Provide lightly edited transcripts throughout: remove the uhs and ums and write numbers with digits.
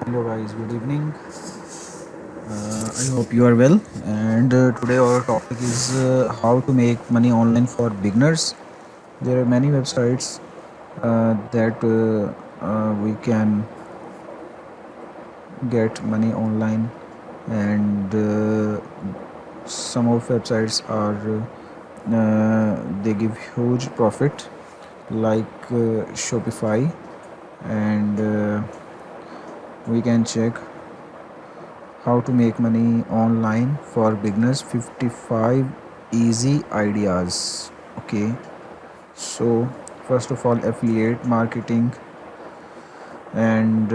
Hello guys, good evening. I hope you are well. And today our topic is how to make money online for beginners. There are many websites that we can get money online, and some of websites are they give huge profit, like Shopify, and we can check how to make money online for beginners, 55 easy ideas. Okay, so first of all, affiliate marketing, and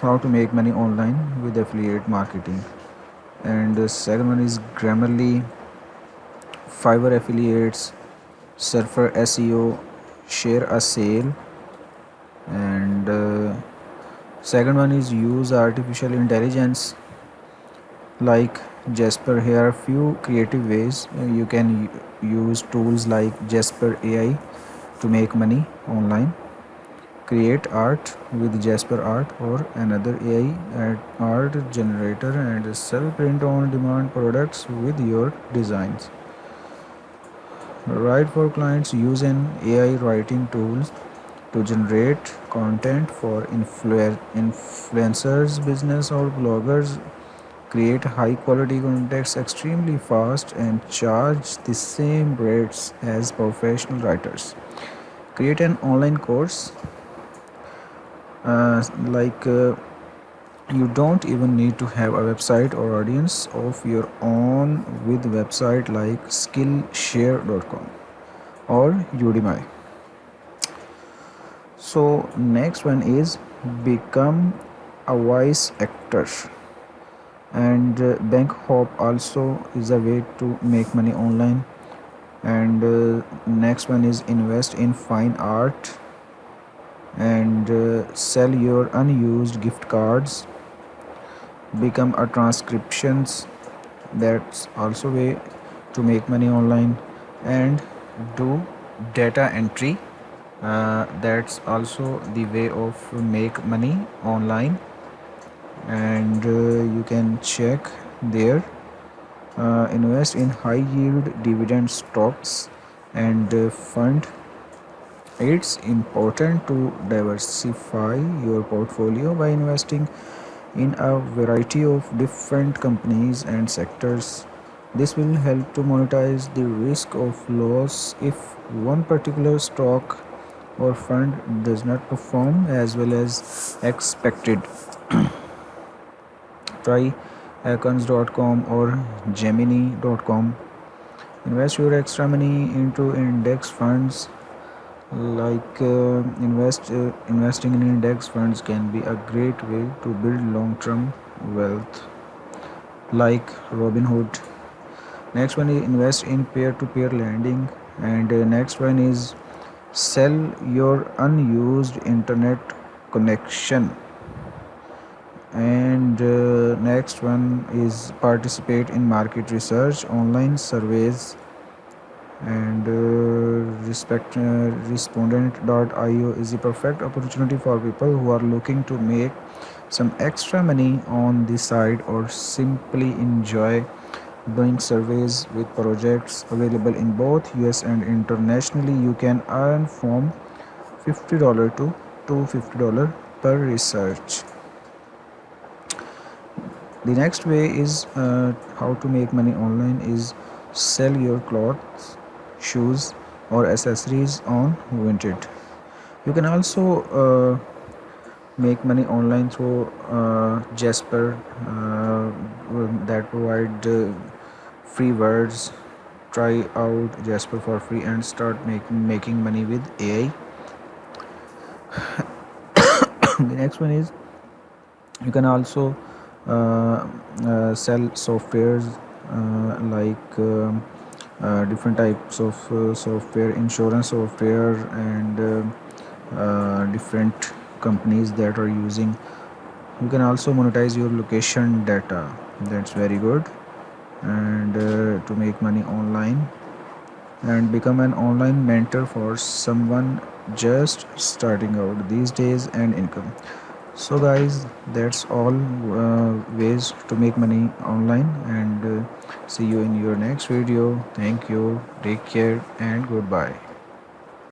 how to make money online with affiliate marketing. And the second one is Grammarly, Fiverr affiliates, Surfer SEO, Share a Sale. And second one is use artificial intelligence like Jasper. Here are few creative ways you can use tools like Jasper AI to make money online. Create art with Jasper Art or another AI art generator and sell print on demand products with your designs. Write for clients. Use an AI writing tools to generate content for influencers, business or bloggers. Create high quality contents extremely fast and charge the same rates as professional writers. Create an online course, like you don't even need to have a website or audience of your own with website like skillshare.com or Udemy. So next one is become a voice actor, and bank hop also is a way to make money online. And next one is invest in fine art and sell your unused gift cards. Become a transcriptions, that's also way to make money online. And do data entry, that's also the way of make money online. And you can check there. Invest in high yield dividend stocks and fund. It's important to diversify your portfolio by investing in a variety of different companies and sectors. This will help to monetize the risk of loss if one particular stock or fund does not perform as well as expected. Try Acons.com or Gemini.com. Invest your extra money into index funds, like investing in index funds can be a great way to build long-term wealth, like Robinhood. Next one is invest in peer-to-peer lending. And next one is sell your unused internet connection. And next one is participate in market research, online surveys. And respondent.io is the perfect opportunity for people who are looking to make some extra money on the side or simply enjoy doing surveys with projects available in both US and internationally. You can earn from $50 to $250 per research. The next way is how to make money online is sell your clothes, shoes or accessories on Vinted. You can also make money online through Jasper, that provide free words. Try out Jasper for free and start making money with AI. The next one is you can also sell softwares, like different types of software, insurance software, and different companies that are using. You can also monetize your location data, that's very good. And to make money online and become an online mentor for someone just starting out these days and income. So guys, that's all ways to make money online, and see you in your next video. Thank you, take care, and goodbye.